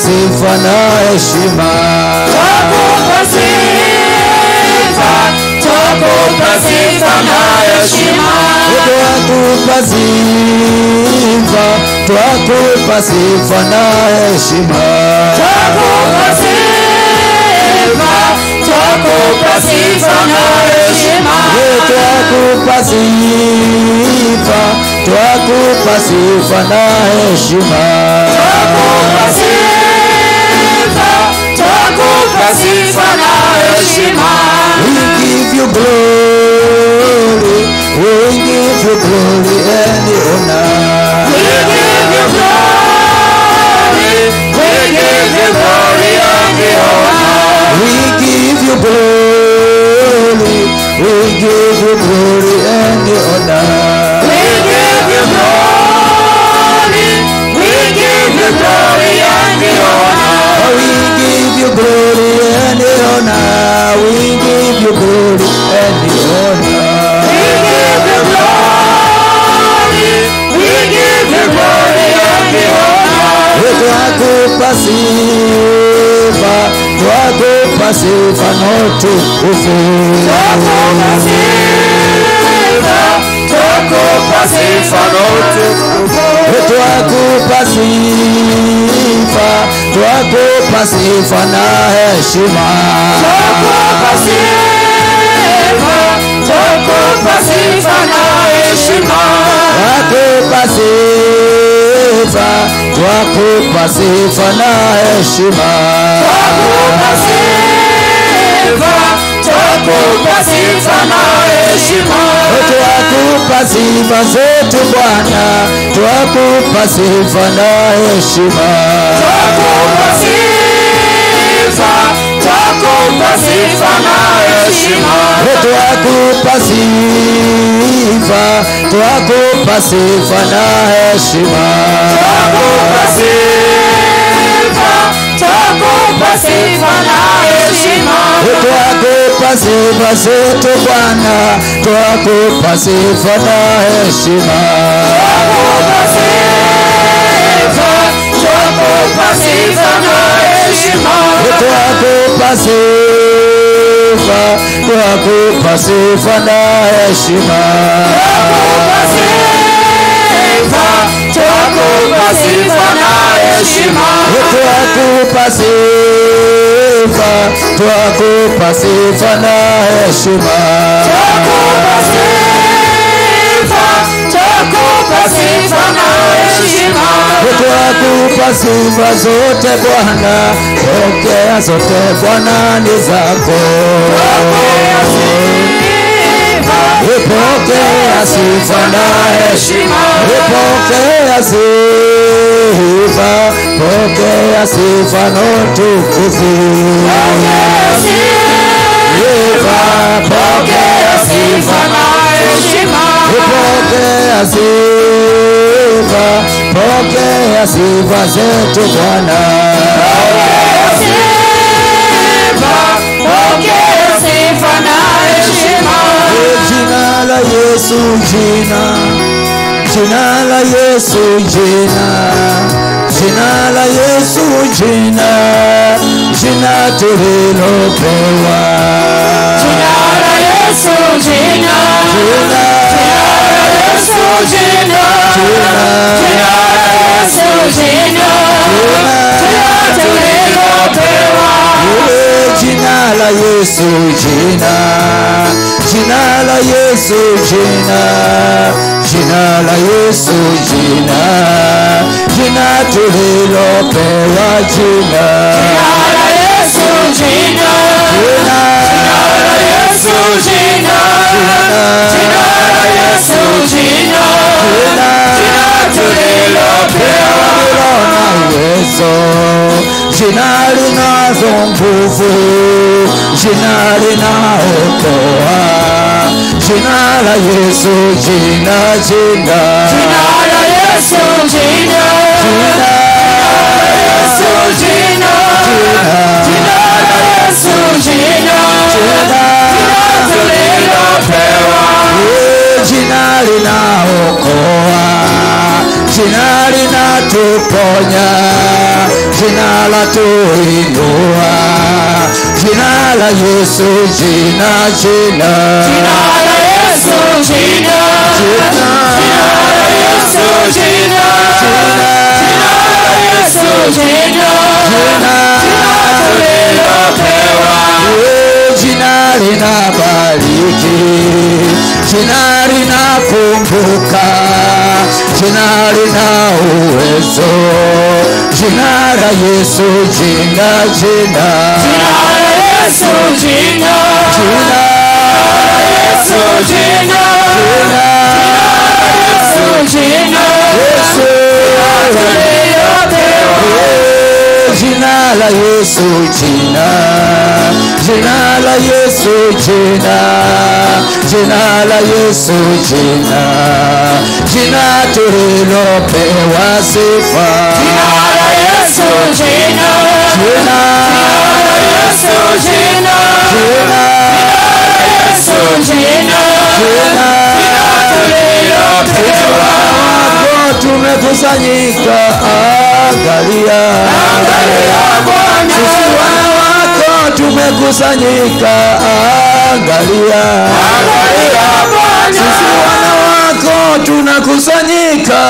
sifa na heshima. Twakupa sifa na heshima. Twakupa sifa na heshima. Twakupa sifa na heshima. Twakupa sifa na heshima. Twakupa sifa na heshima. We give you glory, we give you glory and honor. We give you glory, we give you glory and honor. We give you glory, we give you glory and honor. We give you glory, we give you glory and honor. We give you glory and honor. We give you glory and honor. We give you glory, we give you glory and honor. Twakupa sifa na utukufu. Twakupa sifa na utukufu. Twakupa sifa na heshima. Twakupa sifa na heshima. twakupa sifa na heshima. Twakupa sifa na heshima. Twakupa sifa zetu Bwana, twakupa sifa na heshima. Twakupa sifa na heshima. Twakupa sifa, twakupa sifa na heshima. Twakupa sifa na heshima. Twakupa sifa zetu Bwana, twakupa sifa na heshima. Twakupa sifa na heshima. Twakupa sifa, twakupa sifa na heshima. Twakupa sifa na heshima. Twakupa sifa, twakupa sifa na heshima. Twakupa sifa na heshima. Twakupa sifa zote Bwana, pokea zote Bwana ni zako. Pokea sifa na heshima. Pokea sifa, pokea sifa na utukufu. Pokea sifa na heshima. Pokea sifa, pokea sifa zetu Bwana. Pokea sifa na heshima. Jina la Yesu, jina la Yesu, jina la Yesu, jina tulilopewa. Jina la Yesu, jina la Yesu, jina tulilopewa. Jina la Yesu, jina la Yesu, jina la Yesu, jina tulilopewa. Jina la Yesu, jina la Yesu, jina la Yesu, jina tulilopewa. uwezo, jina linazo nguvu, jina linaokoa. Jina la Yesu, jina la Yesu, jina la Yesu, jina la Yesu, jina tulilopewa. Jina linaokoa, jina linatuponya, jina la tuinua. Jina la Yesu, jina la Yesu, jina la Yesu, jina la Yesu, jina tulilopewa. Jina linabariki, jina linakumbuka, jina lina uwezo. Jina la Yesu, jina la Yesu, jina la Yesu, jina la Yesu, jina tulilopewa. Jina la Yesu, jina la Yesu, jina la Yesu, jina tulilopewa sifa. Jina la Yesu, jina la Yesu, jina la Yesu, jina tulilopewa. Tumekusanyika, angalia Bwana. Sisi wana wako tumekusanyika, angalia Bwana. Sisi wana wako tunakusanyika,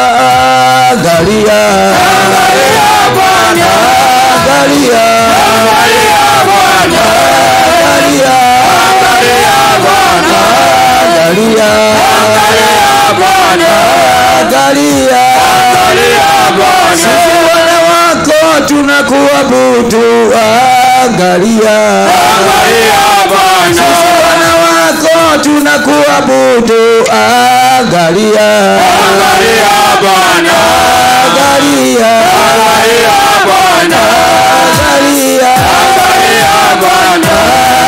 angalia Bwana. Angalia Bwana. Angalia Bwana. Angalia Bwana. Sisi wana tunakuabudu, angalia. Sisi wana wako tunakuabudu, angalia. Angalia Bwana, angalia. Angalia Bwana, angalia. Angalia Bwana,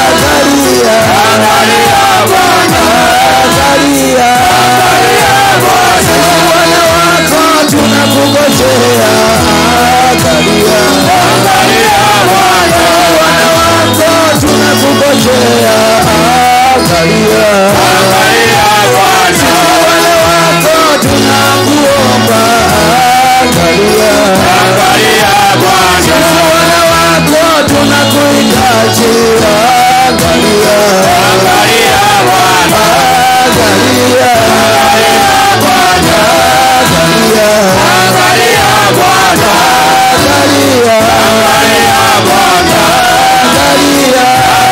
angalia. Angalia Bwana, angalia. Angalia Bwana, wana wako tunakungojea, angalia. Angalia Bwana, wana wako tunakungojea, angalia. Angalia Bwana, wana wako tunakuomba, angalia. Angalia Bwana, wana wako tunakuhitaji, angalia. Angalia Bwana, angalia. Angalia Bwana, angalia. Angalia Bwana, angalia. Angalia Bwana, angalia.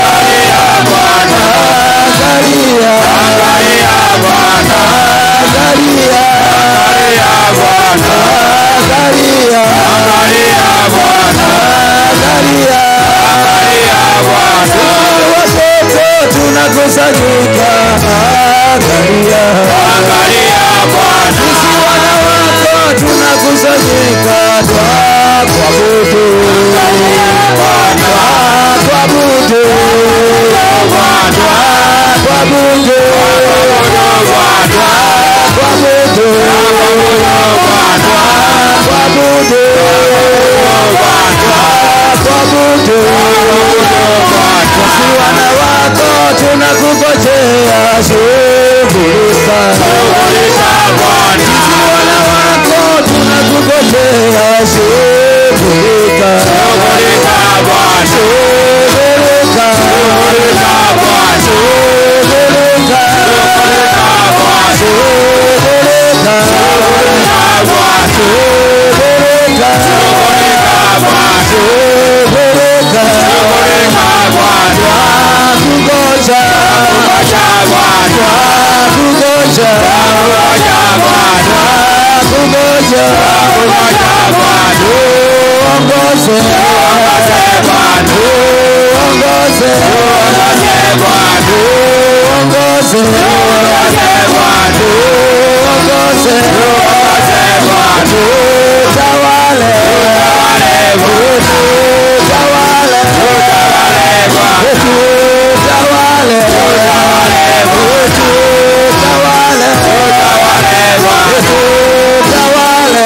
Angalia Bwana, angalia. Angalia Bwana, angalia. Angalia Bwana, angalia. Angalia Bwana, angalia. Angalia Bwana, watoto tunakusanyika, angalia. Angalia Bwana, sisi wana wako tunakusanyika, twakuabudu. Angalia Bwana, twakuabudu. Bwana, twakuabudu. Bwana, twakuabudu. Bwana, twakuabudu. Bwana, twakuabudu. Sisi wana wako tunakungojea, shughulika. Shughulika Bwana, sisi wana wako tunakungojea, shughulika. Shughulika Bwana, shughulika. Shughulika Bwana, shughulika. Shughulika Bwana, shughulika. Shughulika Bwana, shughulika. Shughulika Bwana, shughulika. Shughulika Bwana, kungoja. Kungoja Bwana, kungoja. Kungoja Bwana, kungoja. Kungoja Bwana, uongoze. Uongoze Bwana, uongoze. Uongoze Bwana, uongoze. Uongoze Bwana, uongoze. Uongoze Bwana, utawale. Utawale Bwana, utawale. Utawale Bwana, utawale. Utawale Bwana, utawale. Utawale Bwana, utawale.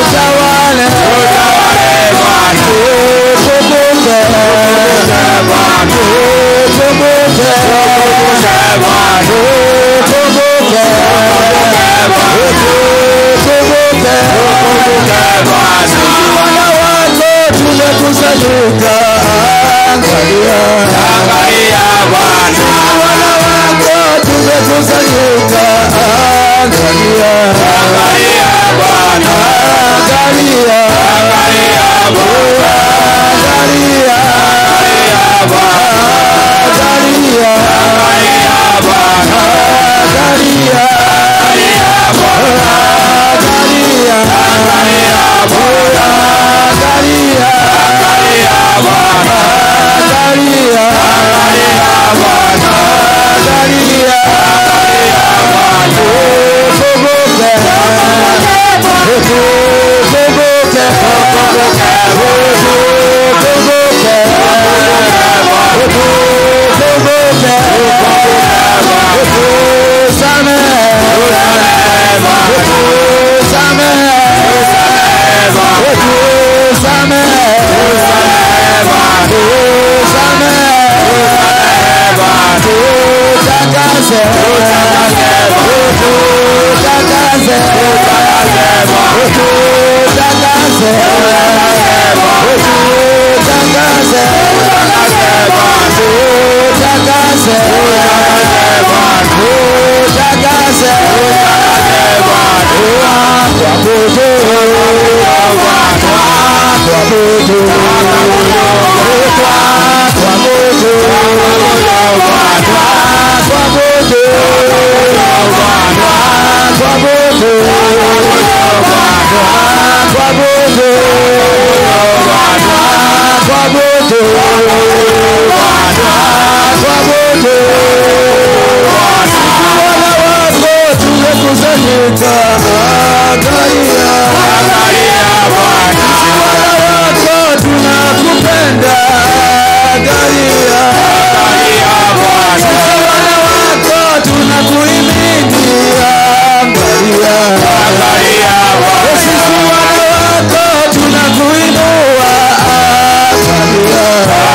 Utawale. Utawale. Utawale Bwana, ukumbuke. Ukumbuke Bwana, ukumbuke. Ukumbuke Bwana, sisi wana wako tumekusanyika, angalia. Angalia Bwana, sisi wana wako tumekusanyika, angalia. Angalia Bwana, angalia. Angalia Bwana, angalia. Angalia Bwana, angalia. Angalia Bwana, angalia. Angalia Bwana, angalia. Angalia Bwana, angalia. Angalia Bwana, angalia. Angalia Bwana, angalia. Angalia Bwana, ukumbuke. Ukumbuke. Ukumbuke. Ukumbuke. Usamehe. Usamehe. Usamehe. Utakase. Utakase. Utakase. Kwa angalia, angalia Bwana, wana wako tunakupenda, angalia, angalia Bwana, wana wako tunakuhimidi, angalia, angalia Bwana, sisi wana wako tunakuinua, angalia,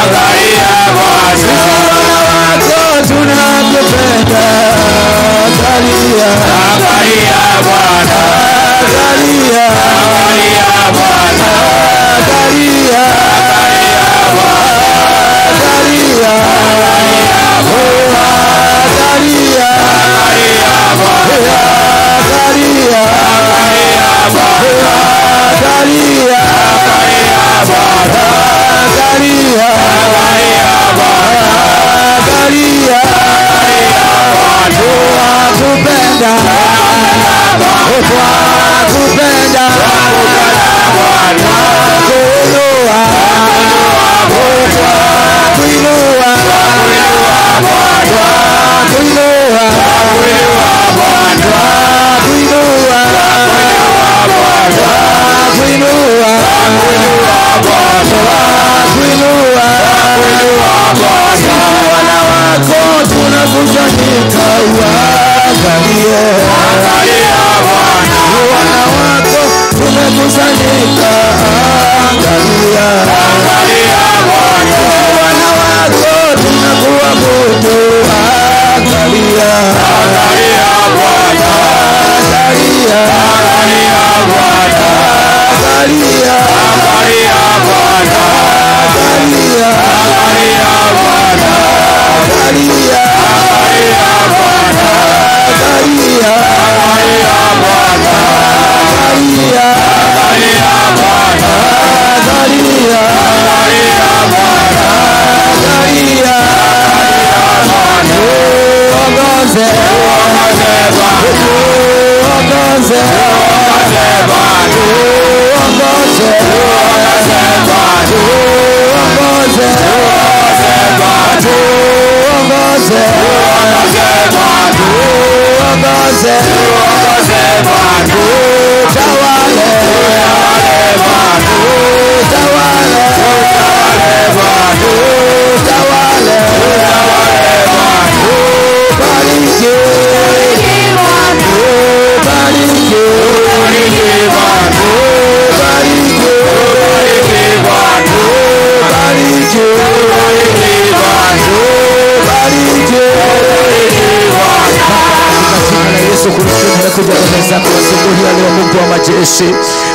angalia Bwana, sisi wana wako tunakupenda, angalia, angalia Bwana, angalia, angalia Bwana, angalia, angalia,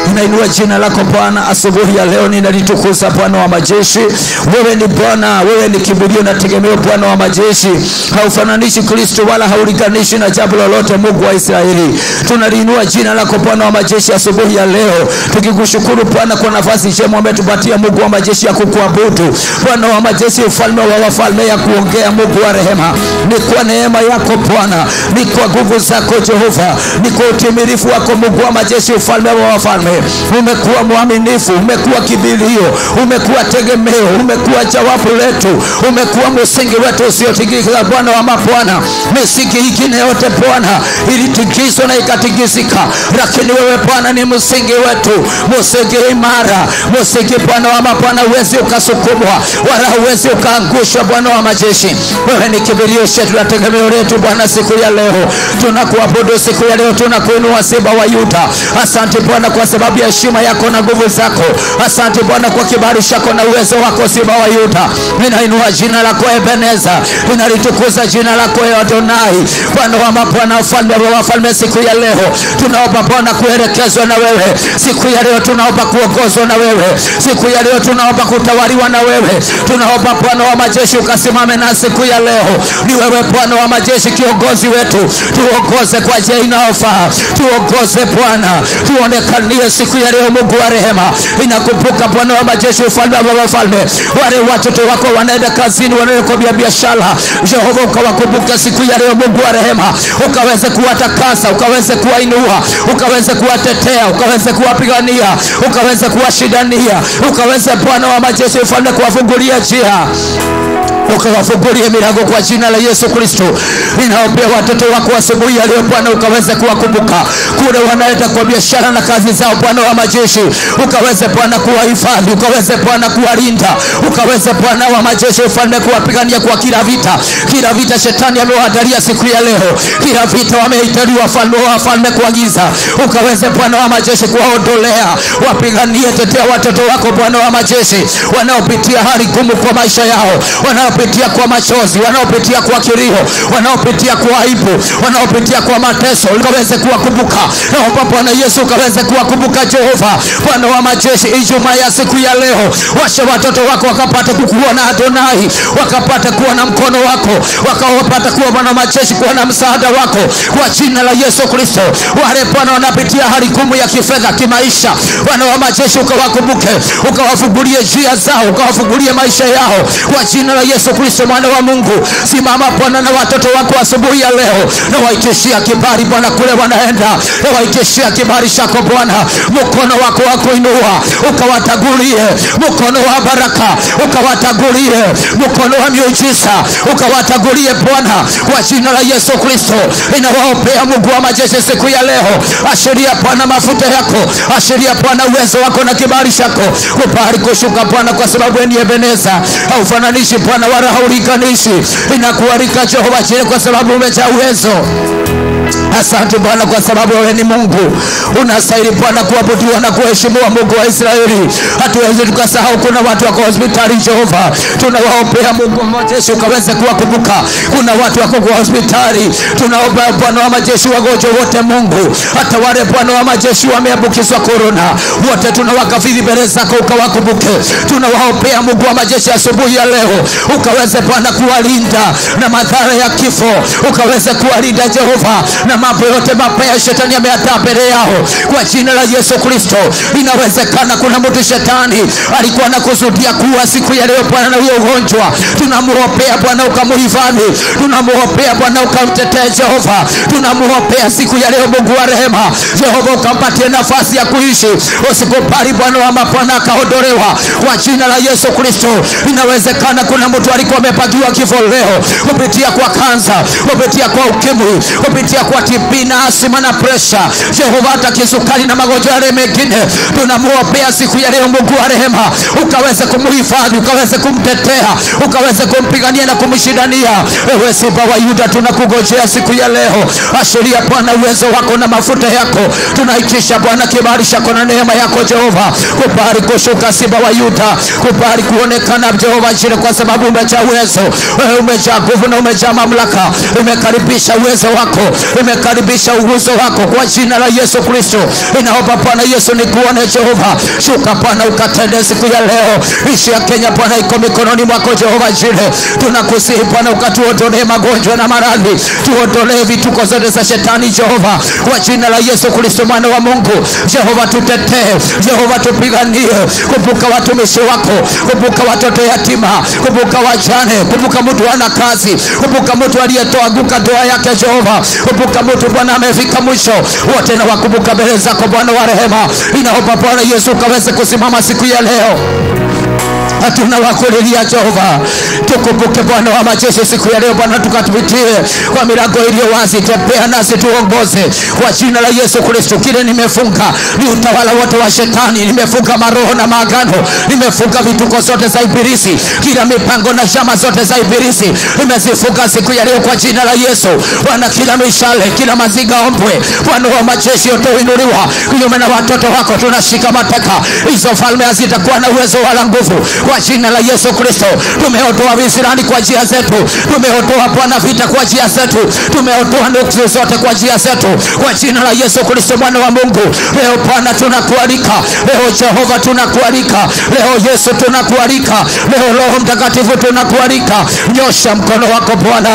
Ninainua jina lako Bwana asubuhi ya leo, ninalitukuza Bwana wa majeshi. Wewe ni Bwana, wewe ni kimbilio na tegemeo Bwana wa majeshi. Haufananishi Kristo wala haulinganishi na jambo lolote, Mungu wa Israeli. Tunaliinua jina lako Bwana wa majeshi asubuhi ya leo, tukikushukuru Bwana kwa nafasi njema umetupatia Mungu wa majeshi ya kukuabudu. Bwana wa majeshi, ufalme wa wafalme, ya kuongea Mungu wa rehema. Ni kwa neema yako Bwana, ni kwa nguvu zako Jehova, ni kwa utimilifu wako Mungu wa majeshi, ufalme wa wafalme. Umekuwa mwaminifu, umekuwa kibilio, umekuwa tegemeo, umekuwa jawabu letu, umekuwa msingi wetu usiotikisika Bwana wa mabwana. Misingi hii yote Bwana ilitikiswa na ikatikisika, lakini wewe Bwana ni msingi wetu, msingi imara, msingi Bwana wa mabwana, huwezi ukasukumwa wala huwezi ukaangushwa Bwana wa majeshi. Wewe ni kibilio chetu na tegemeo letu Bwana. Siku ya leo tunakuabudu, siku ya leo tunakuinua, Simba wa Yuda. Asante Bwana kwa sababu ya heshima yako na nguvu zako. Asante Bwana kwa kibali chako na uwezo wako, Simba wa Yuda. Ninainua jina lako Ebeneza, ninalitukuza jina lako Adonai, Bwana wa mabwana, ufalme wa wafalme. Siku ya leo tunaomba Bwana kuelekezwa na wewe. Siku ya leo tunaomba kuongozwa na wewe. Siku ya leo tunaomba kutawaliwa na wewe. Tunaomba Bwana wa majeshi ukasimame na siku ya leo. Ni wewe Bwana wa majeshi kiongozi wetu, tuongoze kwa njia inayofaa. Tuongoze Bwana, tuonekanie siku ya leo Mungu wa rehema. Inakumbuka Bwana wa majeshi, ufalme wa wafalme, wale watoto wako wanaenda kazini, wanaenda kwa biashara. Jehova ukawakumbuka siku ya leo Mungu wa rehema, ukaweze kuwatakasa, ukaweze kuwainua, ukaweze kuwatetea, ukaweze kuwapigania, ukaweze kuwashindania, ukaweze Bwana wa majeshi ufalme kuwafungulia njia, ukawafungulie milango kwa jina la Yesu Kristo. Ninaombea watoto wako asubuhi ya leo Bwana, ukaweze kuwakumbuka kule wanaenda kwa biashara na kazi zao Bwana wa majeshi, ukaweze Bwana kuwahifadhi, ukaweze Bwana kuwalinda, ukaweze Bwana wa majeshi ufalme kuwapigania kwa kila vita shetani amewaandalia siku ya leo, kila vita wameitaliwa wafalme kwa giza, ukaweze Bwana wa majeshi kuwaondolea, wapiganie, tetea watoto wako Bwana wa majeshi wanaopitia hali ngumu kwa maisha yao, wanaopitia kwa machozi, wanaopitia kwa kilio, wanaopitia kwa aibu, wanaopitia kwa mateso, ukaweze kuwakumbuka. Naomba Bwana Yesu ukaweze kuwakumbuka Jehova Bwana wa majeshi. Ijumaa ya siku ya leo washa watoto wako wakapata kukuona Adonai, wakapata kuona mkono wako, wakapata kuwa Bwana wa majeshi kuona msaada wako kwa jina la Yesu Kristo. Wale Bwana wanapitia hali ngumu ya kifedha, kimaisha, Bwana wa majeshi ukawakumbuke, ukawafungulie njia zao, ukawafungulie maisha yao kwa jina la Yesu Kristo mwana wa Mungu. Simama Bwana na watoto wako asubuhi ya leo, na waitishia kibali Bwana kule wanaenda, na waitishia kibali chako Bwana, mkono wako wa kuinua ukawatagulie, mkono wa baraka ukawatagulie, mkono wa miujiza ukawatagulie Bwana kwa jina la Yesu Kristo. Inawaombea Mungu wa majeshi siku ya leo, ashiria Bwana mafuta yako, ashiria Bwana uwezo wako na kibali chako kupari kushuka Bwana, kwa sababu ni Ebeneza, haufananishi Bwana wala haulinganishi. Inakualika Jehova Jireh kwa sababu umejaa uwezo. Asante Bwana kwa sababu wewe ni Mungu, unastahili Bwana kuabudiwa na kuheshimiwa Mungu wa Israeli. Hatuwezi tukasahau kuna watu wako hospitali Jehova, tunawaombea Mungu wa majeshi ukaweze kuwakumbuka. Kuna watu wako kwa hospitali, tunaomba Bwana wa majeshi wagonjwa wote Mungu, hata wale Bwana wa majeshi wameambukizwa corona, wote tunawakabidhi mbele zako ukawakumbuke. Tunawaombea Mungu wa majeshi asubuhi ya leo, ukaweze Bwana kuwalinda na madhara ya kifo, ukaweze kuwalinda Jehova na mambo yote mabaya shetani ameataa mbele yao kwa jina la Yesu Kristo. Inawezekana kuna mtu shetani alikuwa anakusudia kuwa siku ya leo Bwana na huyo ugonjwa, tunamuombea Bwana ukamuhifadhi, tunamuombea Bwana ukamtetee Jehova, tunamuombea siku ya leo Mungu wa rehema Jehova ukampatie nafasi ya kuishi, usikubali Bwana wa mapana akaondolewa kwa jina la Yesu Kristo. Inawezekana kuna mtu alikuwa amepagiwa kifo leo kupitia kwa kansa, kupitia kwa ukimwi, kupitia kwa TB na asima na pressure Jehova, hata kisukari na magonjwa yale mengine, tunamuombea siku ya leo Mungu wa rehema ukaweze kumuhifadhi, ukaweze kumtetea, ukaweze kumpigania na kumshindania. Ewe Simba wa Yuda tunakungojea siku ya leo, ashiria Bwana uwezo wako na mafuta yako, tunaitisha Bwana kibali chako na neema yako Jehova, kubali kushuka Simba wa Yuda, kubali kuonekana Jehova Jireh kwa sababu umejaa uwezo, umejaa nguvu na umejaa mamlaka. Umekaribisha uwezo wako, umekaribisha uwezo wako kwa jina la Yesu Kristo. Inaomba Bwana Yesu nikuone Jehova, shuka Bwana ukatende siku ya leo. Nchi ya Kenya Bwana iko mikononi mwako Jehova Jireh, tunakusihi Bwana ukatuondolee magonjwa na maradhi, tuondolee vituko zote za shetani Jehova kwa jina la Yesu Kristo mwana wa Mungu. Jehova tutetee, Jehova tupiganie. Kumbuka watumishi wako, kumbuka watoto yatima, kumbuka wajane, kumbuka mtu ana kazi, kumbuka mtu aliyetoa guka ndoa yake Jehova, kumbuka mtu Bwana amefika mwisho, wote na wakumbuka mbele zako Bwana wa rehema. Inaomba Bwana Yesu ukaweze kusimama siku ya leo, hatuna wakulilia Jehova, tukumbuke Bwana wa majeshi siku ya leo Bwana, tukatupitie kwa milango iliyo wazi, tembea nasi tuongoze kwa jina la Yesu Kristo. Kile nimefunga ni utawala wote wa shetani, nimefunga maroho na maagano, nimefunga vituko zote za ibilisi, kila mipango na shama zote za ibilisi nimezifunga siku ya leo kwa jina la Yesu Bwana. Kila mishale, kila maziga ombwe Bwana wa majeshi yote inuliwa kinyume na watoto wako, tunashika mateka. Hizo falme hazitakuwa na uwezo wala nguvu kwa kwa jina la Yesu Kristo. Tumeotoa visirani kwa njia zetu, tumeotoa Bwana vita kwa njia zetu, tumeotoa nuksi zote kwa njia zetu kwa jina la Yesu Kristo mwana wa Mungu. Leo Bwana tunakualika, leo Jehova tunakualika, leo Yesu tunakualika, leo Roho Mtakatifu tunakualika. Nyosha mkono wako Bwana,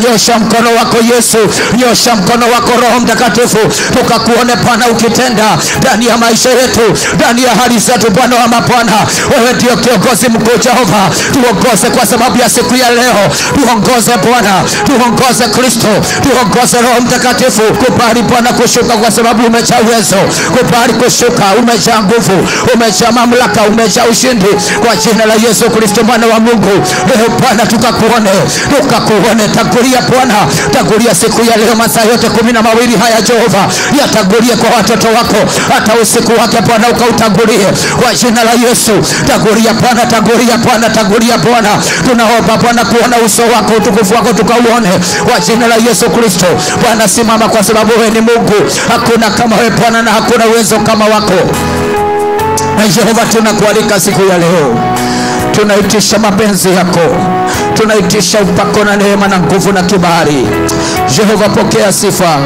nyosha mkono wako Yesu, nyosha mkono wako Roho Mtakatifu, tukakuone Bwana ukitenda ndani ya maisha yetu, ndani ya hali zetu Bwana wa mabwana. Wewe ndio kiongozi mkuu Jehova, tuongoze kwa sababu ya siku ya leo, tuongoze Bwana, tuongoze Kristo, tuongoze Roho Mtakatifu. Kubali Bwana kushuka kwa sababu umejaa uwezo, kubali kushuka, umejaa nguvu, umejaa mamlaka, umejaa ushindi kwa jina la Yesu Kristo mwana wa Mungu. Leo Bwana tukakuone, tukakuone. Tangulia Bwana, tangulia siku ya leo, masaa yote 12 haya Jehova yatangulie kwa watoto wako, hata usiku wake Bwana ukautangulie kwa jina la Yesu. Tangulia Bwana, tangulia Bwana, tangulia Bwana. Tunaomba Bwana kuona uso wako, utukufu wako tukauone kwa jina la Yesu Kristo. Bwana simama kwa sababu wewe ni Mungu, hakuna kama wewe Bwana na hakuna uwezo kama wako. Na Jehova tunakualika siku ya leo, tunaitisha mapenzi yako, tunaitisha upako na neema na nguvu na kibali. Jehova pokea sifa,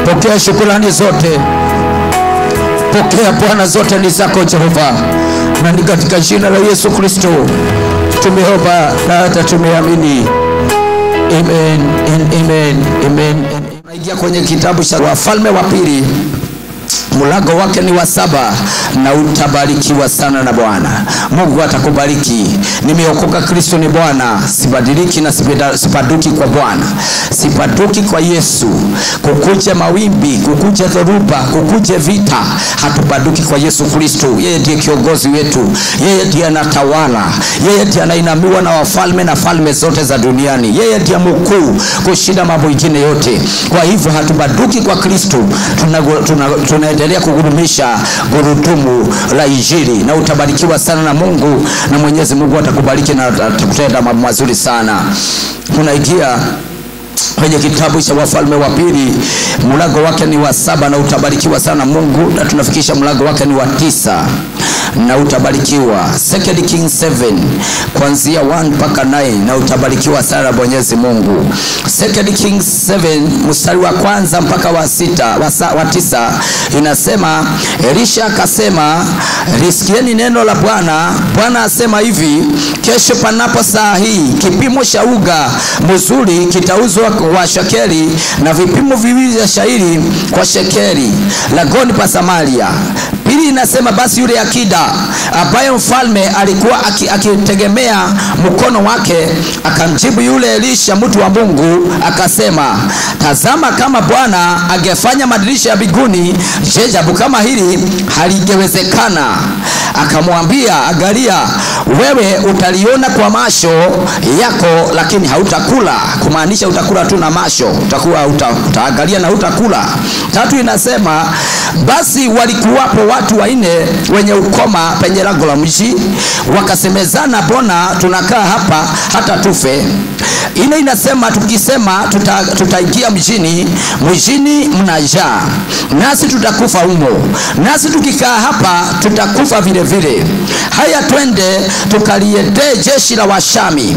pokea shukrani zote, pokea Bwana, zote ni zako Jehova, na ni katika jina la Yesu Kristo tumeomba na hata tumeamini. Amen, amen, amen. Naingia kwenye kitabu cha Wafalme wa Pili, mlango wake ni wa 7, na utabarikiwa sana na Bwana. Mungu atakubariki. Nimeokoka, Kristo ni Bwana, sibadiliki na sipaduki kwa Bwana, sipaduki kwa Yesu. Kukuje mawimbi, kukuje dhoruba, kukuje vita, hatupaduki kwa Yesu Kristo. Yeye ndiye kiongozi wetu, yeye ndiye anatawala, yeye ndiye anainamiwa na wafalme na falme zote za duniani. Yeye ndiye mkuu kushinda mambo mengine yote. Kwa hivyo hatupaduki kwa Kristo, tunaendelea kugurumisha gurudumu la Injili, na utabarikiwa sana na Mungu, na Mwenyezi Mungu atakubariki na atakutenda mambo mazuri sana. Tunaingia kwenye kitabu cha Wafalme wa Pili, mlango wake ni wa 7, na utabarikiwa sana Mungu, na tunafikisha mlango wake ni wa 9, na utabarikiwa. 2 Kings 7 kuanzia 1 mpaka 9, na utabarikiwa sana Mwenyezi Mungu. 2 Kings 7 mstari wa 1 mpaka wa 9 inasema, Elisha akasema, lisikieni neno la Bwana. Bwana asema hivi, kesho panapo saa hii kipimo cha unga mzuri kitauzwa kwa shekeli, na vipimo viwili vya shairi kwa shekeli langoni pa Samaria. Pili inasema, basi yule akida ambaye mfalme alikuwa akitegemea mkono wake akamjibu yule Elisha mtu wa Mungu akasema, tazama, kama Bwana angefanya madirisha ya mbinguni, je, jambo kama hili halingewezekana? Akamwambia, angalia, wewe utaliona kwa macho yako, lakini hautakula. Kumaanisha utakula tu na macho, utaangalia na utakula. 3 inasema, basi walikuwapo watu 4 wenye ukoma penye lango la mji, wakasemezana, bona tunakaa hapa hata tufe. 4 inasema, tukisema tutaingia mjini mna njaa, nasi tutakufa humo, nasi tukikaa hapa tutakufa vile vile. Haya, twende tukaliendee jeshi la Washami,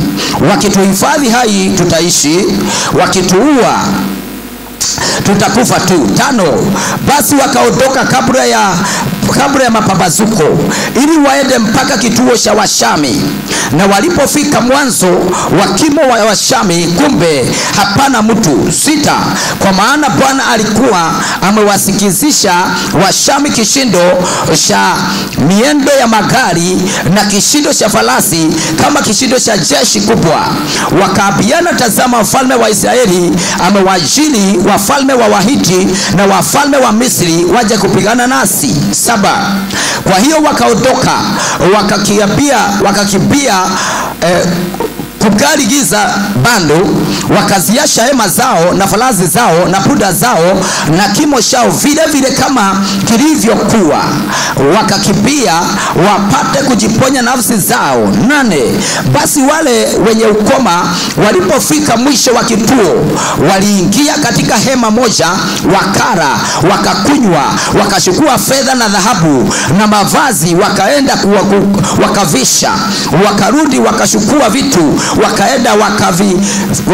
wakituhifadhi hai tutaishi, wakituua tutakufa tu. 5, basi wakaondoka kabla ya mapambazuko ili waende mpaka kituo cha Washami, na walipofika mwanzo wa kimo wa Washami, kumbe hapana mtu. 6, kwa maana Bwana alikuwa amewasikizisha Washami kishindo cha miendo ya magari na kishindo cha farasi kama kishindo cha jeshi kubwa. Wakaambiana, tazama, mfalme wa Israeli amewajili wafalme wa Wahiti na wafalme wa Misri waje kupigana nasi. 7, kwa hiyo wakaondoka wakakimbia kukali giza bando, wakaziasha hema zao na farasi zao na punda zao na kimo chao vile vile kama kilivyokuwa, wakakimbia wapate kujiponya nafsi zao. 8. Basi wale wenye ukoma walipofika mwisho wa kituo, waliingia katika hema moja, wakara, wakakunywa, wakachukua fedha na dhahabu na mavazi, wakaenda wakavisha, wakarudi wakachukua vitu, wakaenda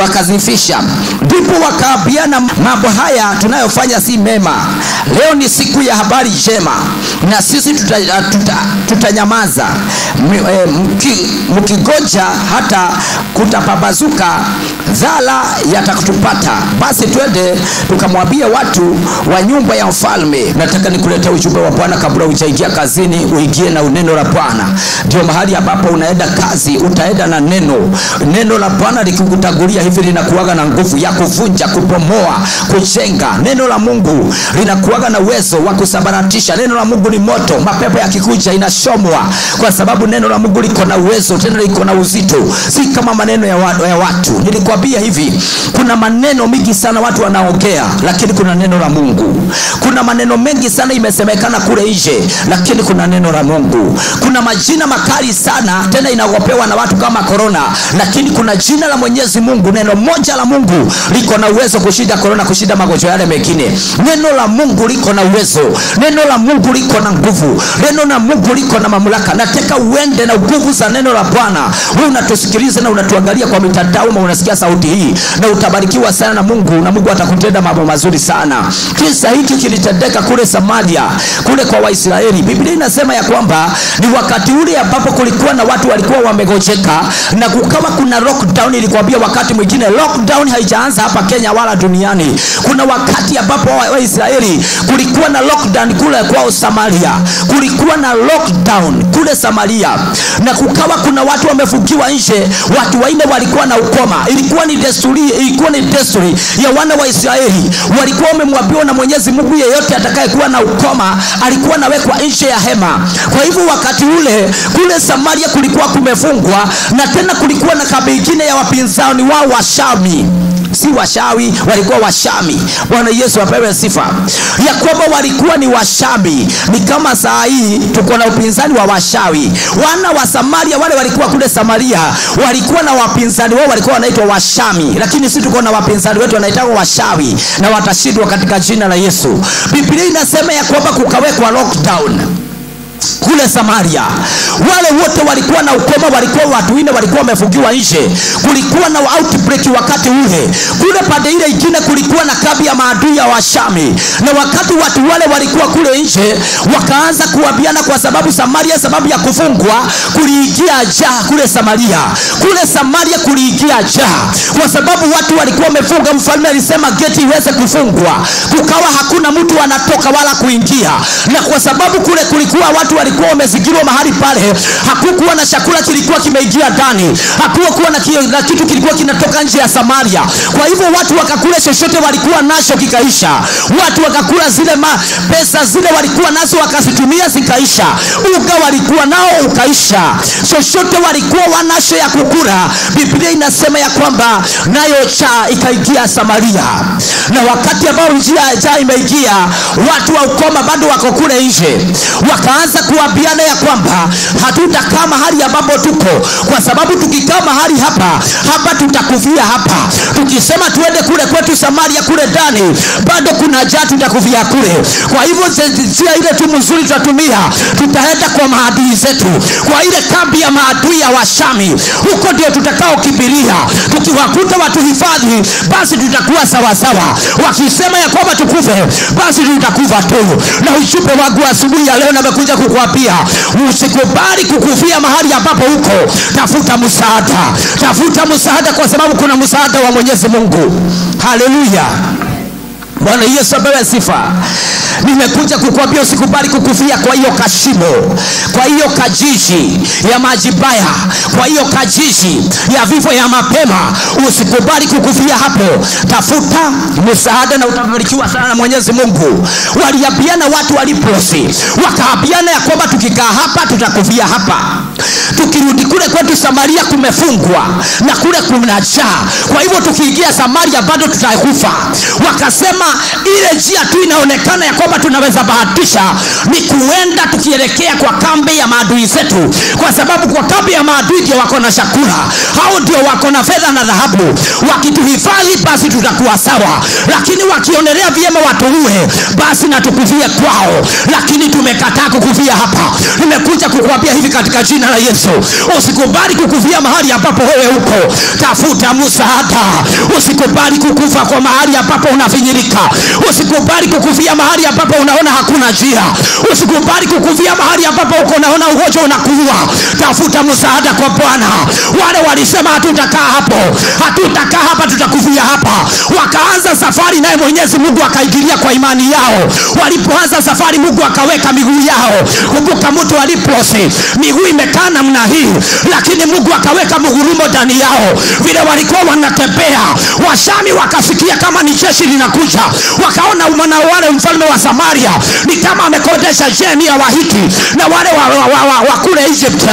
wakazifisha. Ndipo wakaambiana, mambo haya tunayofanya si mema. Leo ni siku ya habari njema, na sisi tutanyamaza. Mkigoja hata kutapabazuka, dhala yatakutupata. Basi twende tukamwambia watu wa nyumba ya mfalme. Nataka nikuleta ujumbe wa Bwana kabla hujaingia kazini, uingie na neno la Bwana. Ndio mahali ambapo unaenda kazi, utaenda na neno. Neno la Bwana likikutangulia hivi linakuaga na nguvu ya kuvunja, kupomoa, kujenga. Neno la Mungu linakuaga na uwezo wa kusabaratisha. Neno la Mungu ni moto, mapepo yakikuja inashomwa, kwa sababu neno la Mungu liko na uwezo, tena liko na uzito, si kama maneno ya watu. Nilikwambia hivi, kuna maneno mengi sana watu wanaongea, lakini kuna neno la Mungu. Kuna maneno mengi sana imesemekana kule nje, lakini kuna neno la Mungu. Kuna majina makali sana, tena inaogopewa na watu kama corona, lakini kuna jina la Mwenyezi Mungu. Neno moja la Mungu liko na uwezo kushinda corona, kushinda magonjwa yale mengine. Neno la Mungu liko na uwezo, neno la Mungu liko na nguvu, neno la Mungu liko na mamlaka. Nataka uende na nguvu za neno la Bwana. Wewe unatusikiliza na unatuangalia kwa mitandao, na unasikia sauti hii, na utabarikiwa sana na Mungu, na Mungu atakutenda mambo mazuri sana. Kisa hiki kilitendeka kule Samaria, kule kwa Waisraeli. Biblia inasema ya kwamba ni wakati ule ambapo kulikuwa na watu walikuwa wamegojeka, na kukawa kuna lockdown. Nilikwambia wakati mwingine lockdown haijaanza hapa Kenya wala duniani. Kuna wakati ambapo Waisraeli kulikuwa na lockdown kule kwa Samaria. Kulikuwa na lockdown kule Samaria, na kukawa kuna watu wamefungiwa nje. Watu waine walikuwa na ukoma. Ilikuwa ni desturi ya wana wa Israeli. Walikuwa wamemwambiwa na Mwenyezi Mungu, yeyote atakayekuwa na ukoma alikuwa nawekwa nje ya hema. Kwa hivyo wakati ule kule Samaria kulikuwa kumefungwa, na tena kulikuwa na kabila nyingine ya wapinzani wao Washami. Si Washawi, walikuwa Washami. Bwana Yesu apewe sifa. Ya kwamba walikuwa ni Washami. Ni kama saa hii tuko na upinzani wa Washawi. Wana wa Samaria wale walikuwa kule Samaria, walikuwa na wapinzani wao walikuwa wanaitwa Washami. Lakini sisi tuko na wapinzani wetu wanaitwa Washawi, na watashindwa katika jina la Yesu. Biblia inasema ya kwamba kukawekwa lockdown kule Samaria. Wale wote walikuwa na ukoma, walikuwa watu wengine walikuwa wamefungiwa nje. Kulikuwa na outbreak wakati ule. Kule pande ile nyingine kulikuwa na kambi ya maadui ya Washami. Na wakati watu wale walikuwa kule nje, wakaanza kuambiana, kwa sababu Samaria sababu ya kufungwa kuliingia njaa kule Samaria. Kule Samaria kuliingia njaa kwa sababu watu walikuwa wamefunga. Mfalme alisema geti iweze kufungwa, kukawa hakuna mtu anatoka wala kuingia. Na kwa sababu kule kulikuwa watu walikuwa wamezingirwa mahali pale, hakukuwa na chakula kilikuwa kimeingia ndani, hakukuwa na kitu kilikuwa kinatoka nje ya Samaria. Kwa hivyo watu wakakula chochote walikuwa nacho kikaisha. Watu wakakula zile pesa zile walikuwa nazo wakazitumia zikaisha. Unga walikuwa nao ukaisha. Chochote walikuwa wanacho ya kukula. Biblia inasema ya kwamba nayo njaa ikaingia Samaria. Na wakati ambao njaa imeingia, watu wa ukoma bado wako kule nje. Wakaanza kuambiana ya kwamba hatutakaa mahali ambapo tuko, kwa sababu tukikaa mahali hapa tutakufia hapa. Tukisema tuende kule kwetu Samaria kule ndani, bado kuna njaa, tutakufia kule. Kwa hivyo njia ile tu mzuri tutatumia, tutaenda kwa maadui zetu, kwa ile kambi ya maadui ya Washami. Huko ndio tutakao kimbilia. Tukiwakuta watu hifadhi, basi tutakuwa sawa sawa. Wakisema ya kwamba tukufe, basi tutakufa tu. Na ujumbe wangu asubuhi ya leo nimekuja kukuambia, usikubali kukufia mahali ambapo uko. Tafuta msaada. Tafuta msaada, kwa sababu kuna msaada wa Mwenyezi Mungu. Haleluya. Bwana Yesu apewe sifa. Nimekuja kukuambia usikubali kukufia kwa hiyo kashimo, kwa hiyo kajiji ya maji baya, kwa hiyo kajiji ya vifo ya mapema. Usikubali kukufia hapo. Tafuta msaada na utabarikiwa sana na Mwenyezi Mungu. Waliambiana watu waliposi, wakaambiana ya kwamba tukikaa hapa tutakufia hapa. tukirudi kule kwetu Samaria kumefungwa na kule kuna njaa, kwa hivyo tukiingia Samaria bado tutakufa. Wakasema ile njia tu inaonekana ya kwamba tunaweza bahatisha ni kuenda tukielekea kwa kambi ya maadui zetu, kwa sababu kwa kambi ya maadui ndio wako na chakula, hao ndio wako na fedha na dhahabu. Wakituhifadhi basi tutakuwa sawa, lakini wakionelea vyema watuue basi na tukufie kwao. Lakini tumekataa kukufia hapa. Nimekuja kukuambia hivi katika jina la Yesu, usikubali kukufia mahali ambapo wewe uko. Tafuta msaada. Usikubali kukufa kwa mahali ambapo unafinyirika. Usikubali kukufia mahali ambapo unaona hakuna njia. Usikubali kukufia mahali ambapo uko unaona ugonjwa unakuua. Tafuta msaada kwa Bwana. Wale walisema hatutakaa hapo, hatutakaa hapa, tutakufia hapa. Wakaanza safari naye Mwenyezi Mungu akaingilia kwa imani yao. Walipoanza safari Mungu akaweka miguu yao. Kumbuka mtu aliposi miguu imekaa namna hii, lakini Mungu akaweka mgurumo ndani yao. Vile walikuwa wanatembea, Washami wakasikia kama ni jeshi linakuja. Wakaona umana wale mfalme wa Samaria ni kama amekodesha jeni ya Wahiti na wale wa kule Egypt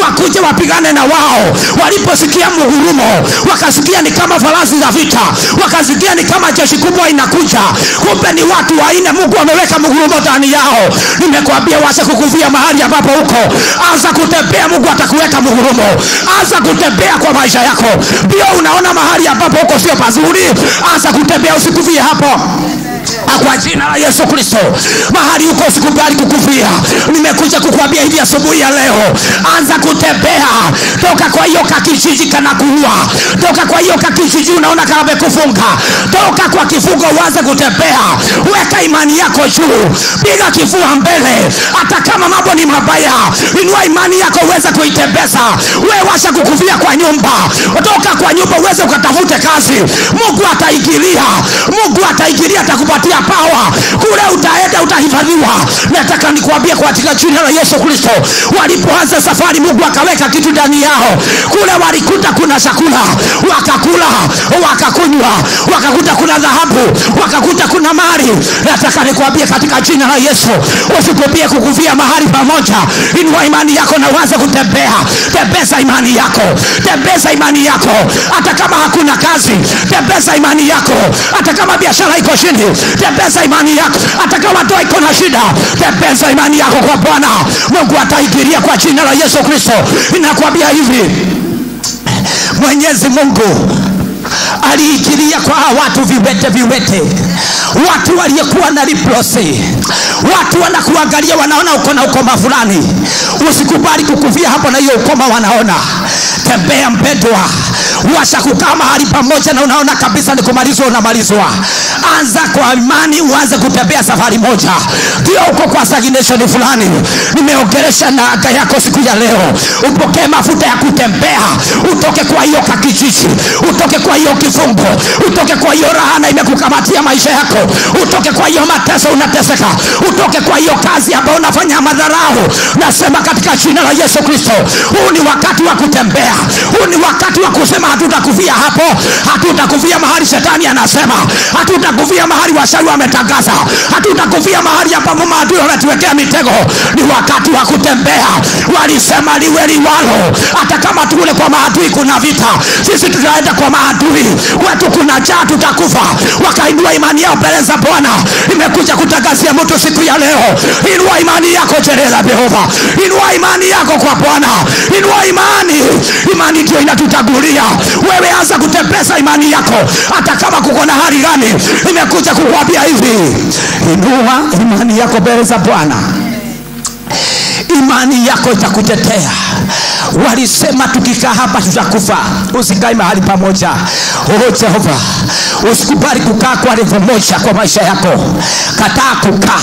wakuje wapigane na wao. Waliposikia mgurumo wakasikia ni kama farasi za vita, wakasikia ni kama jeshi kubwa inakuja. Kumbe ni watu waine Mungu ameweka mgurumo ndani yao. Nimekwambia wacha kukufia mahali ambapo uko. Anza kutembea, Mungu atakuweka mgurumo. Anza kutembea kwa maisha yako. Ndio unaona mahali ambapo uko sio pazuri, anza kutembea, usikufie hapo. Kwa jina la Yesu Kristo, mahali uko usikubali kukufia. Nimekuja kukuambia hivi asubuhi ya leo, anza kutembea. Toka kwa hiyo kakijiji kana kuua. Toka kwa hiyo kakijiji unaona kama amekufunga. Toka kwa kifungo uanze kutembea. Weka imani yako juu. Piga kifua mbele. Hata kama mambo ni mabaya, inua imani yako uweze kuitembeza. Wewe washa kukufia kwa nyumba. Toka kwa nyumba uweze ukatafute kazi. Mungu ataingilia. Mungu ataingilia, atakupatia power. Kule utaenda utahifadhiwa. Nataka nikuambie kwa jina la Yesu Kristo, walipoanza safari Mungu akaweka kitu ndani yao. Kule walikuta kuna chakula, wakakula, wakakunywa, wakakuta kuna dhahabu, wakakuta kuna mali. Nataka nikuambie katika jina la Yesu, usikubie kukufia mahali pamoja. Inua imani yako na uanze kutembea. Tembeza imani yako. Tembeza imani yako. Hata kama hakuna kazi, tembeza imani yako. Hata kama biashara iko chini, tembeza imani yako. Hata kama ndoa iko na shida, tembeza imani yako kwa Bwana. Mungu ataingilia kwa jina la Yesu Kristo. Ninakwambia hivi, Mwenyezi Mungu aliingilia kwa watu viwete, watu waliokuwa na leprosy. Watu wanakuangalia wanaona uko na ukoma fulani. Usikubali kukufia hapo na hiyo ukoma wanaona. Tembea mpendwa. Washa kukaa mahali pamoja na unaona kabisa ni kumalizwa, unamalizwa. Anza kwa imani, uanze kutembea safari moja. Ndio uko kwa stagnation fulani. Nimeongelesha na anga yako siku ya leo. Upokee mafuta ya kutembea. Utoke kwa hiyo kakijiji. Utoke kwa hiyo kifungo. Utoke kwa hiyo rahana imekukamatia maisha yako. Utoke kwa hiyo mateso unateseka. Utoke kwa hiyo kazi ambayo unafanya madharau. Nasema katika jina la Yesu Kristo, huu ni wakati wa kutembea. Huu ni wakati wa kusema hatutakufia hapo. Hatutakufia mahali shetani anasema. Hatutakufia mahali washauri wametangaza. Hatutakufia mahali ambapo maadui wametuwekea mitego. Ni wakati wa kutembea. Walisema liwe liwalo. Hata kama tukule kwa maadui kuna vita, sisi tutaenda kwa maadui. Wetu kuna njaa, tutakufa. Wakainua imani yao mbele za Bwana. Nimekuja kutangazia mtu siku ya leo, inua imani yako mbele za Yehova. Inua imani yako kwa Bwana. Inua imani. Imani ndio inatutangulia. Wewe anza kutembeza imani yako. Hata kama kuko na hali gani, nimekuja kukuambia hivi, inua imani yako mbele za Bwana. Imani yako itakutetea. Walisema tukikaa hapa tutakufa. Usikae mahali pamoja. Oh Jehova, usikubali kukaa kwa level moja kwa maisha yako. Kataa kukaa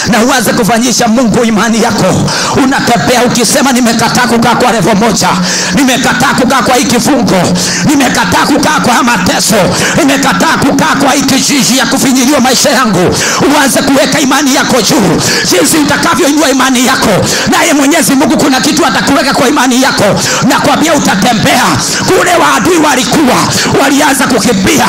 na uanze kufanyisha Mungu imani yako. Unatembea ukisema nimekataa kukaa kwa level moja. Nimekataa kukaa kwa hiki kifungo. Nimekataa kukaa kwa mateso. Nimekataa kukaa kwa hiki kijiji ya kufinyiliwa maisha yangu. Uanze kuweka imani yako juu. Jinsi utakavyoinua imani yako, naye Mwenyezi Mungu kuna kitu atakuweka kwa imani yako. Na kwambia utatembea. Kule waadui walikuwa walianza kukimbia,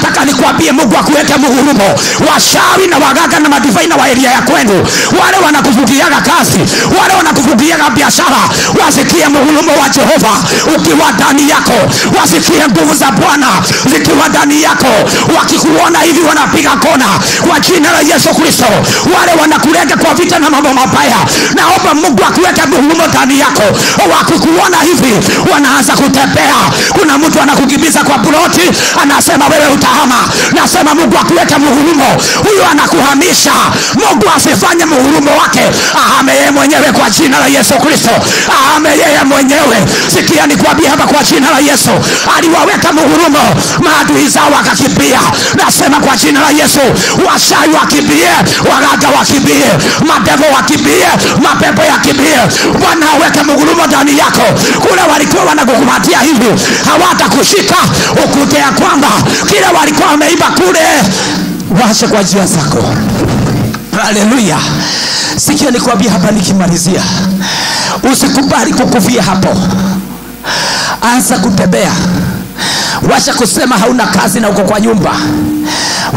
Nataka nikwambie Mungu akuweke muhurumo. Washawi na waganga na madivai na waelia ya kwenu, wale wanakufugiaga kazi, wale wanakufugiaga biashara, wasikie muhurumo wa Jehova ukiwa ndani yako. Wasikie nguvu za Bwana zikiwa ndani yako. Wakikuona hivi wanapiga kona kwa jina la Yesu Kristo. Wale wanakulenga kwa vita na mambo mabaya, naomba Mungu akuweke muhurumo ndani yako. Wakikuona hivi wanaanza kutembea. Kuna mtu anakukimbiza kwa ploti, anasema wewe utahama. Nasema Mungu akuweke muhurumo. Huyo anakuhamisha, Mungu asifanye muhurumo wake, ahame yeye mwenyewe kwa jina la Yesu Kristo. Ahame yeye mwenyewe. Sikia nikwambie hapa kwa jina la Yesu, aliwaweka muhurumo, maadui zao wakakimbia. Nasema kwa jina la Yesu, washawi wakimbie, waganga wakimbie, mapepo wakimbie, mapepo yakimbie. Bwana aweke muhurumo ndani yako. Kule walikuwa wanakukumatia hivi, hawatakushika. Ukute ya kwamba kile walikuwa wameiba kule, wache kwa njia zako. Haleluya. Sikia nikwambia hapa nikimalizia, usikubali kukufia hapo. Anza kutembea. Wacha kusema hauna kazi na uko kwa nyumba.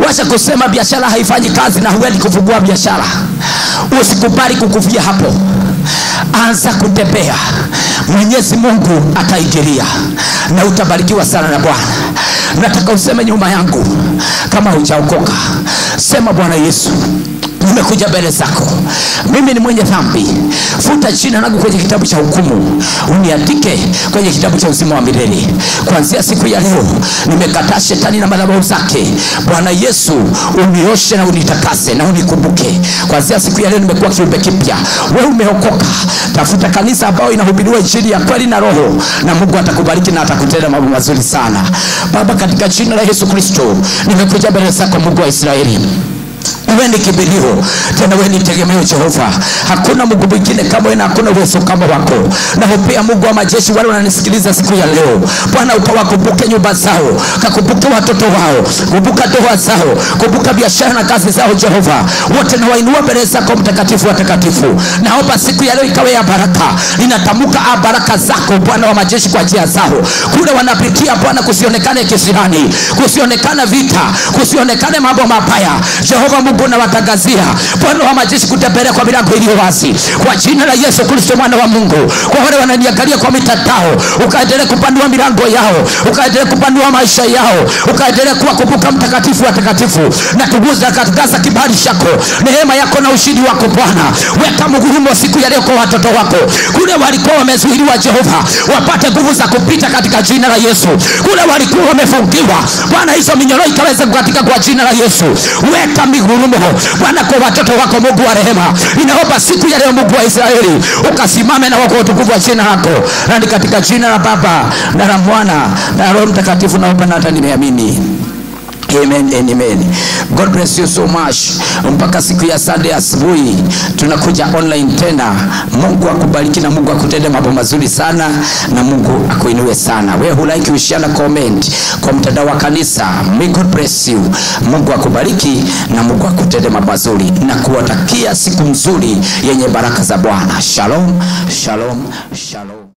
Wacha kusema biashara haifanyi kazi na huwezi kufungua biashara. Usikubali kukufia hapo. Anza kutembea. Mwenyezi Mungu ataingilia na utabarikiwa sana na Bwana. Nataka useme nyuma yangu kama hujaokoka. Sema, Bwana Yesu, nimekuja mbele zako. Mimi ni mwenye dhambi. Futa jina langu kwenye kitabu cha hukumu, uniandike kwenye kitabu cha uzima wa milele. Kuanzia siku ya leo nimekataa shetani na madhabahu zake. Bwana Yesu, unioshe na unitakase na unikumbuke. Kuanzia siku ya leo nimekuwa kiumbe kipya. Wewe umeokoka, tafuta kanisa ambao inahubiriwa injili ya kweli na roho, na Mungu atakubariki na atakutenda mambo mazuri sana. Baba, katika jina la Yesu Kristo, nimekuja mbele zako Mungu wa Israeli. Wewe ni kimbilio, tena wewe ni tegemeo Jehova. Hakuna Mungu mwingine kama wewe na hakuna uwezo kama wako. Na pia Mungu wa majeshi, wale wananisikiliza siku ya leo, Bwana ukawakumbuke nyumba zao, kakumbuke watoto wao, kumbuka ndoa zao, kumbuka biashara na kazi zao Jehova. Wote na wainua mbele zako mtakatifu wa takatifu. Naomba siku ya leo ikawe ya baraka. Ninatamka baraka zako Bwana wa majeshi kwa njia zao. Kule wanapitia Bwana, kusionekane kisirani, kusionekane vita, kusionekane mambo mabaya. Jehova Mungu na watangazia Bwana wa majeshi kutembelea kwa milango iliyo wazi kwa jina la Yesu Kristo mwana wa Mungu. Kwa wale wananiangalia kwa mitandao, ukaendelee kupanua milango yao, ukaendelee kupanua maisha yao, ukaendelee kuwakumbuka mtakatifu wa takatifu. Na tuguza katika kibali chako, neema yako na ushindi wako Bwana. Weka muhurumo siku ya leo kwa watoto wako. Kule walikuwa wamezuiliwa Jehova, wapate nguvu za kupita katika jina la Yesu. Kule walikuwa wamefungiwa Bwana, hizo minyororo ikaweze kukatika kwa jina la Yesu. Weka muhurumo Bwana kwa watoto wako Mungu wa rehema. Ninaomba siku ya leo Mungu wa Israeli ukasimame na wako utukufu wa jina lako. Na ni katika jina la Baba na la Mwana na Roho Mtakatifu naomba na hata nimeamini. Amen and amen. God bless you so much. Mpaka siku ya Sunday asubuhi tunakuja online tena. Mungu akubariki na Mungu akutende mambo mazuri sana na Mungu akuinue sana. Wewe hulike, ushare, comment kwa mtandao wa kanisa. May God bless you. Mungu akubariki na Mungu akutende mambo mazuri na kuwatakia siku nzuri yenye baraka za Bwana. Shalom, shalom, shalom.